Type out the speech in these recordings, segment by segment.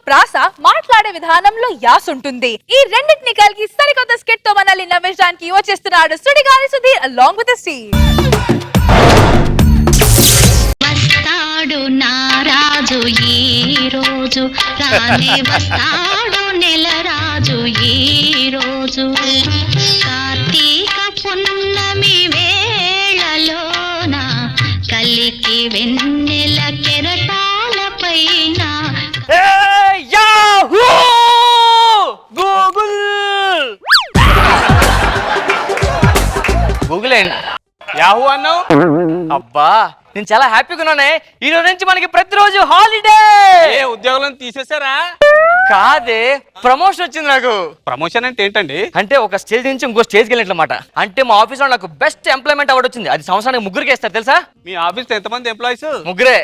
ప్రాస, మాట్లాడే విధానంలో యాస్ ఉంటుంది. ఈ రెండింటిని కలిగి సరికొత్త స్కిట్ తో మనల్ని నవ్వించడానికి వచ్చేస్తున్నాడు Sudigali Sudheer along with the team. వస్తాడు నారాజు ఈ రోజు, రానే వస్తాడు నెల రాజు ఈ రోజు, కార్తీక పున్నమి వేళలోన కలికి వెన్నెల కెరటాల పైన. గూగుల్ యాహూ అన్నావు. అబ్బా నేను చాలా హ్యాపీగా ఉన్నానే. ఈ రోజు నుంచి మనకి ప్రతిరోజు హాలిడే. ఉద్యోగాలను తీసేసారా? కాదే, ప్రమోషన్ వచ్చింది నాకు. ప్రమోషన్ అంటే ఏంటండి? అంటే ఒక స్టేజ్ నుంచి ఇంకో స్టేజ్కి వెళ్ళినట్లమాట. అంటే మా ఆఫీస్ లో నాకు బెస్ట్ ఎంప్లాయ్మెంట్ అవార్డు వచ్చింది. అది సంవత్సరానికి 3 ఇస్తారు తెలుసా? మీ ఆఫీస్ లో ఎంతమంది ఎంప్లాయీస్? 3.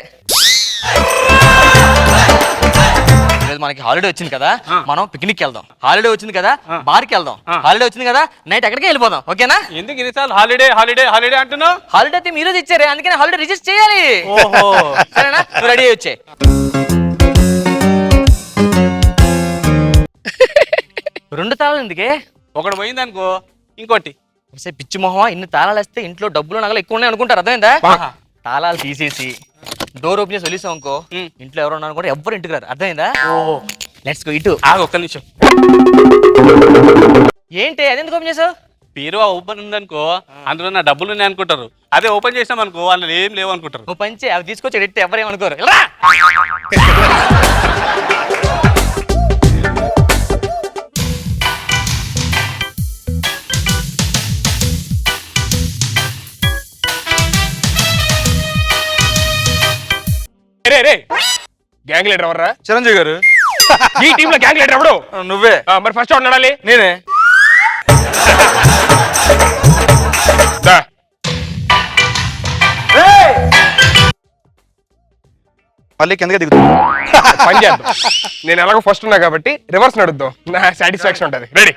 మనకి హాలిడే వచ్చింది కదా, మనం పిక్నిక్ వెళ్దాం. హాలిడే వచ్చింది కదా, బార్కి వెళ్దాం. హాలిడే వచ్చింది కదా, నైట్ ఎక్కడికి వెళ్ళిపోదాం. ఓకేనా? ఎందుకు ఇన్నిసార్లు హాలిడే హాలిడే హాలిడే అంటున్నావు? హాలిడే అయితే మీరు ఇచ్చారే, అందుకని హాలిడే రిజిస్టర్ చేయాలి. ఓహో, సరేనా? నువ్వు రెడీ అయ్యి వచ్చే. 2 తాళాలు ఎందుకే? ఒకటి పోయింది అనుకో ఇంకోటి. పిచ్చి మొహమా, ఇన్ని తాళాలు వేస్తే ఇంట్లో డబ్బులు నగలు ఎక్కువ ఉన్నాయి అనుకుంటారు. అర్థమైందా? తాళాలు తీసేసి డోర్ ఓపెన్ చేసి వెళ్ళిస్తాం అనుకో, ఇంట్లో ఎవరు ఉన్నారు కూడా ఎవ్వరు ఇంటికి రారు. అర్థమైందా? ఓహో, లెట్స్ గో. ఇటు ఒక్క నిమిషం. ఏంటి అదెందుకు ఓపెన్ చేసావు? బీరువా ఓపెన్ ఉందనుకో, అందులో నా డబ్బులు ఉన్నాయి అనుకుంటారు. అదే ఓపెన్ చేసాం అనుకో, అందులో ఏం లేవు అనుకుంటారు. నువ్వు పంచి అవి తీసుకొచ్చి ఎడితే ఎవరేమనుకోరు. గ్యాంగ్ లీడర్ ఎవర్రా? చిరంజీవి గారు. ఈ టీమ్ లో గ్యాంగ్ లీడర్ ఎవడు? నువ్వే. మరి ఫస్ట్ ఎవరు నడాలి? నేనే. మళ్ళీ కిందకే దిగుతా. పని చేద్దాం. నేను ఎలాగో ఫస్ట్ ఉన్నా కాబట్టి రివర్స్ నడుద్దాం, నా సాటిస్ఫాక్షన్ ఉంటుంది. రెడీ?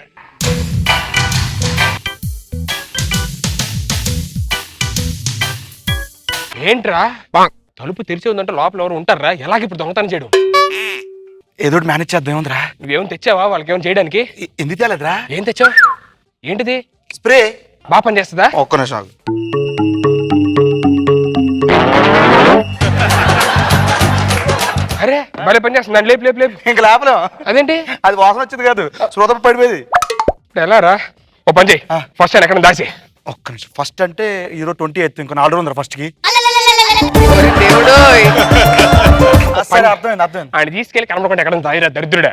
ఏంట్రా తలుపు తెరిచి ఉందంటే లోపల ఎవరు ఉంటారా? ఎలాగ ఇప్పుడు దొంగతనం చేయడం? ఏదో మేనేజ్ చేద్దాం. ఏముందిరా? నువ్వేం తెచ్చావా వాళ్ళకి ఏమైనా చేయడానికి? ఎందుకు తేలేదురా? ఏం తెచ్చావు? ఏంటిది? స్ప్రే. బాగా పని చేస్తుందా? ఒక్క నిమిషం. అరే భలే పని చేస్తుంది. లేపు లేపు లేపు. ఇంక లేపలేం. అదేంటి? అది వాసన వచ్చింది కాదు, శ్రోత పడిపోయేది. ఇప్పుడు ఎలా రా? ఓ పని చేయి, ఫస్ట్ ఆయన ఎక్కడ దాచి. ఒక్క నిమిషం. ఫస్ట్ అంటే ఈరో 28, ఇంకో 4 ఉందిరా ఫస్ట్ కి. సరే, అర్థమైంది అర్థమైంది. ఆయన తీసుకెళ్ళి కనపడకుండా ఎక్కడ దాయిరా దరిద్రుడా.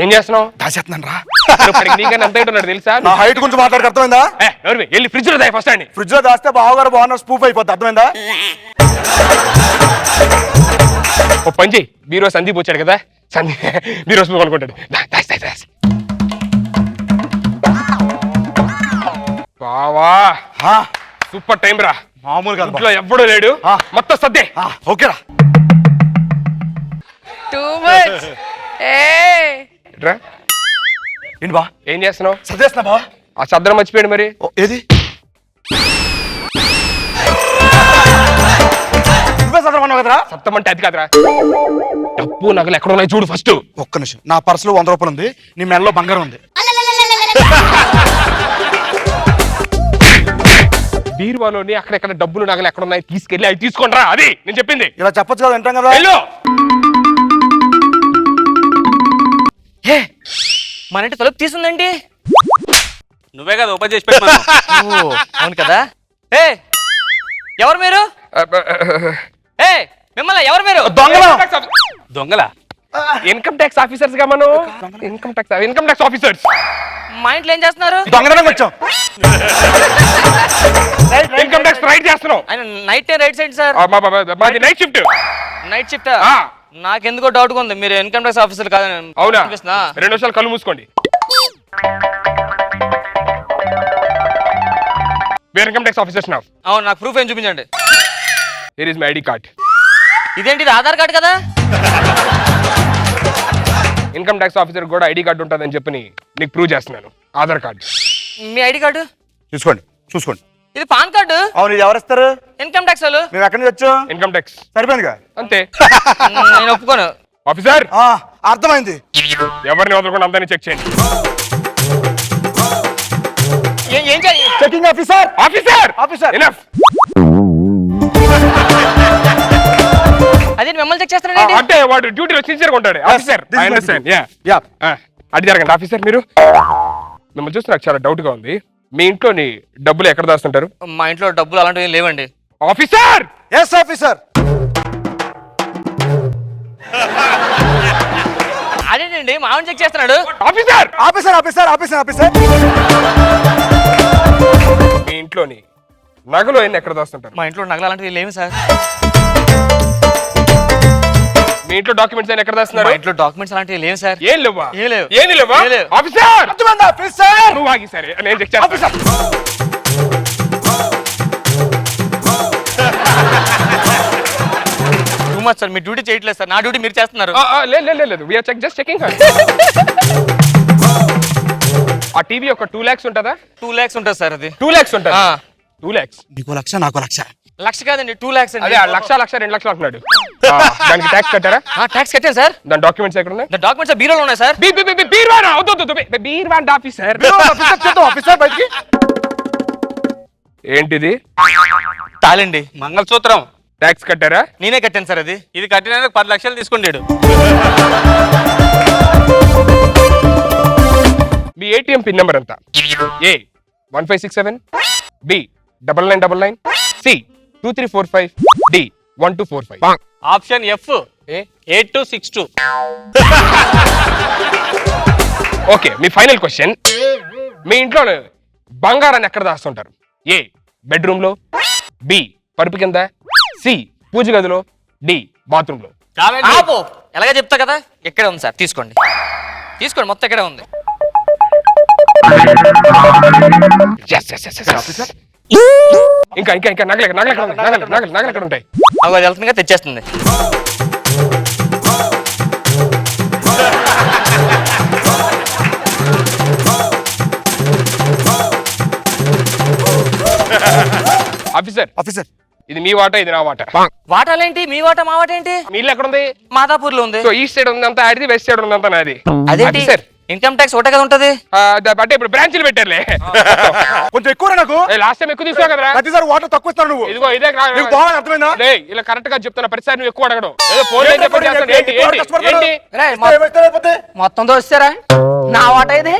ఏం చేస్తున్నావు? దాచేస్తున్నాను రా. నీకన్నా ఎంత హైట్ ఉన్నాడు తెలుసా? నా హైట్ గురించి మాట్లాడక అర్థమైందా? వెళ్ళి ఫ్రిడ్జ్ లో దాయి ఫస్ట్ అండి. ఫ్రిడ్జ్ లో దాస్తే బావగారు బాగున్నారు స్పూఫ్ అయిపోద్ది. అర్థమైందా? ఓ పని చెయ్యి, బీరో సందీప్ వచ్చాడు కదా, బీరో స్పూఫ్ అనుకుంటాడు. బావా సూపర్ టైం రా. మామూలుగా ఇంట్లో ఎవ్వడూ లేడు, మొత్తం సర్దే. ఓకేరా. Too much. రా. ఏంటి బా ఏం చేస్తున్నావు? సర్దేస్తున్నా బా. ఆ సద్దరం మర్చిపోయాడు మరి. ఏది? నువ్వే సదరమన్నావు కదరా? సప్తమంటే అది కాదురా, డబ్బు నగలు ఎక్కడ ఉన్నాయి చూడు ఫస్ట్. ఒక్క నిమిషం. నా పర్సులో 100 రూపాయలు ఉంది, నీ మెడలో బంగారం ఉంది. బీరువాలోని అక్కడెక్కడ డబ్బులు నగలు ఎక్కడ ఉన్నాయి తీసుకెళ్ళి అవి తీసుకోండి రా. అది నేను చెప్పింది. ఇలా చెప్పొచ్చు కదా, వింటాం కదా. మన ఇంటి తలుపు తీసుందండి. నువ్వే కదా ఓపెన్ చేసి పెట్టాను. అవును కదా. ఎవరు మీరు? మిమ్మల్ని ఎవరు మీరు? దొంగలా? ఇన్కమ్ ట్యాక్స్ ఆఫీసర్స్ గా మనం. Income tax officers. మా ఇంట్లో ఏం చేస్తున్నారు? దొంగతనం వచ్చాం. ఇన్కమ్ ట్యాక్స్ రైట్ చేస్తున్నాం. ఆయన నైట్ రైట్ సైడ్ సార్. మాది నైట్ షిఫ్ట్. Night shift. నాకెందుకో డౌట్ గా ఉంది, మీరు ఇన్కమ్ ట్యాక్స్ ఆఫీసర్ కాదు. అవునా? 2 నిమిషాలు కళ్ళు మూసుకోండి. Where income tax officers now. అవును, నాకు ప్రూఫ్ ఏం చూపించండి. Here is my ID card. ఇదేంటి, ఆధార్ కార్డ్ కదా? ఇన్కమ్ ట్యాక్స్ ఆఫీసర్ కూడా ఐడి కార్డు ఉంటుందని చెప్పి నీకు ప్రూవ్ చేస్తున్నాను. ఆధార్ కార్డు. మీ ఐడి కార్డు చూసుకోండి చూసుకోండి. ఇది పాన్ కార్డు. అవును, ఇది ఎవరు ఇస్తారు? ఇన్కమ్ ట్యాక్స్ వాళ్ళు. మేము ఎక్కడి నుంచి వచ్చాం? Income tax. సరిపోయిందిగా. అంతే. నేను ఒప్పుకోను. ఆఫీసర్ అర్థమైంది. ఎవరిని వదలకుండా అందరినీ చెక్ చేయండి. ఏం చేయాలి? Checking officer. Officer officer. Enough. అదే మిమ్మల్ని చెక్ చేస్తున్నానండి. అంటే వాడు డ్యూటీలో సిన్సియర్ గా ఉంటాడు. Officer this is I my understand. duty. Yeah అడి జరగండి. ఆఫీసర్ మీరు మిమ్మల్ని చూస్తే నాకు చాలా డౌట్ గా ఉంది. మీ ఇంట్లోని డబ్బులు ఎక్కడ దాస్తుంటారు? మా ఇంట్లో డబ్బులు అలాంటివి ఏం లేవండి. ఆఫీసర్. Yes officer. అదేనండి మామని చెక్ చేస్తున్నాడు. Officer. Officer officer officer officer. మీ ఇంట్లోని నగలు అయిన ఎక్కడ దాస్తుంటారు? మా ఇంట్లో నగలు అలాంటివి లేవు సార్. మీ ఇంట్లో డాక్యుమెంట్స్ అయిన ఎక్కడ దాస్తున్నారు? మా ఇంట్లో డాక్యుమెంట్స్ అలాంటివి లేవు సార్. ఏం లేవా? ఏం లేవు. ఏం లేవా? ఏం లేవు. ఆఫీసర్. అర్థమైంది ఆఫీసర్. నువ్వు ఆగి సరే నేను చెక్ చేస్తాను. Too much sir. మీ డ్యూటీ చేయట్లేదు సార్. నా డ్యూటీ మీరు చేస్తున్నారు. లేదు వి ఆర్ జస్ట్ చెకింగ్. ఆ టీవీ ఒక 2 lakhs ఉంటుందా? 2 lakhs ఉంటుంది సార్. అది 2 lakhs ఉంటుంది. 2 lakhs. నీకు లక్ష నాకు లక్ష. లక్ష కాదండి 2 lakhs అండి. అదే లక్ష 2 లక్షలు అంటున్నాడు. దానికి ట్యాక్స్ కట్టారా? ట్యాక్స్ కట్టాను సార్. దాని డాక్యుమెంట్స్ ఎక్కడ ఉన్నాయి? డాక్యుమెంట్స్ బీరోలో ఉన్నాయి సార్. బీర్వాన్ ఆఫీసర్. ఆఫీసర్ బయటికి. ఏంటిది? తాళండి. మంగళసూత్రం. ట్యాక్స్ కట్టారా? నేనే కట్టాను సార్. అది ఇది కట్టినందుకు 10 లక్షలు తీసుకుంటాడు. మీ ఏటీఎం పిన్ నెంబర్ ఎంత? A 1567, B 9999, C 2345, D 1245. Option F 8262. Okay మీ ఫైనల్ క్వశ్చన్. మీ ఇంట్లో బంగారాన్ని ఎక్కడ దాస్తుంటారు? ఏ బెడ్రూమ్ లో, బి పరుపు కింద, సి పూజ గదిలో, డి బాత్రూమ్ లో. ఆపు. ఎలాగ చెప్తా కదా. ఎక్కడే ఉంది సార్. తీసుకోండి తీసుకోండి. మొత్తం ఎక్కడే ఉంది. ఇంకా ఇంకా ఇంకా నగలు ఎక్కడ ఉంటాయి? అవి అది వెళ్తుందిగా తెచ్చేస్తుంది. Officer officer. ఇది మీ వాటా, ఇది నా వాటా. వాటాలేంటి? మీ వాటా మా వాటా ఏంటి? మీ ఇల్లు ఎక్కడ ఉంది? మాదాపూర్ లో ఉంది. సో ఈస్ట్ సైడ్ ఉందంతా ఆడిది, వెస్ట్ సైడ్ ఉందంతా నాది. అదేంటి? ఆఫీసర్ ఇన్కమ్ ట్యాక్స్ ఒకటే కదా ఉంటది. అంటే ఇప్పుడు బ్రాంచ్లు పెట్టారులే. కొంచెం ఎక్కువ నాకు. లాస్ట్ టైం ఎక్కువ తీసుకో కదరా. ప్రతిసారి వాటర్ తక్కువ ఇస్తాను నువ్వు. ఇదిగో ఇదే నీకు బాగా అర్థమైందా? ఇలా కరెక్ట్ గా చెప్తున్నా. ప్రతిసారి నువ్వు ఎక్కువ అడగడం. ఏదో ఫోన్ ఏంటి? మొత్తం దోస్తారా? నా వాటా ఇది.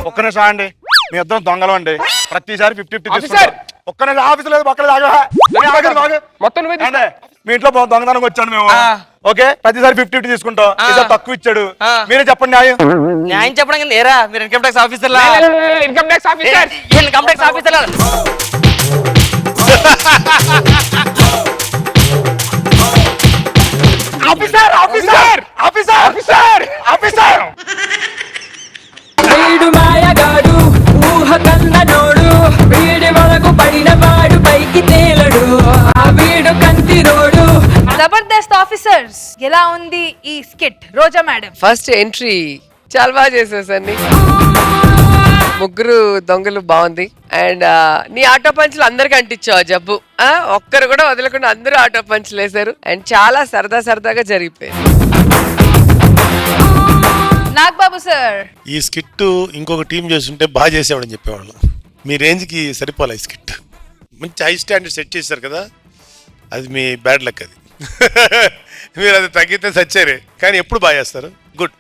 ఒక్క నిమిషం అండి. మీ ఇద్దరం దొంగలం అండి. ప్రతిసారి 50-50 ఆఫీసర్. తీసుకుంటాం. ఒక్క నిమిషం. ఆఫీస్ లేదు పక్కన మొత్తం నువ్వే తీసుకో. మీ ఇంట్లో దొంగతనం వచ్చాను మేము. ఓకే ప్రతిసారి 50-50 తీసుకుంటాం. ఈసారి తక్కువ ఇచ్చాడు. మీరే చెప్పండి న్యాయం. న్యాయం చెప్పడం కింద ఏరా మీరు ఇన్కమ్ ట్యాక్స్ ఆఫీసర్ లా. Income tax officer. Income tax officer లా. Officer officer officer officer officer. వీడు మాయగాడు ఊహ కన్నడోడు, వీడి వరకు పడిన వాడు పైకి తేలడు, ఆ వీడు కంటి రోడు. జబర్దస్త్ ఆఫీసర్స్. ఎలా ఉంది ఈ స్కిట్? రోజా మేడం. ఫస్ట్ ఎంట్రీ చాలా బాగా చేసేసండి. ముగ్గురు దొంగలు బాగుంది. అండ్ నీ ఆటో పంచులు అందరికి అంటించావు జబ్బు. ఒక్కరు కూడా వదలకుండా అందరూ ఆటో పంచులు వేశారు. అండ్ చాలా సరదాగా జరిగిపోయింది. నాగబాబు సార్. ఈ స్కిట్ ఇంకొక టీం చేస్తుంటే బాగా చేసేవాడని చెప్పేవాళ్ళం. మీ రేంజ్కి సరిపోలే ఈ స్కిట్. మంచి హై స్టాండర్డ్ సెట్ చేశారు కదా, అది మీ బ్యాడ్ లక్. అది మీరు అది తగ్గితే సచ్చారే, కానీ ఎప్పుడు బాగా చేస్తారు. గుడ్.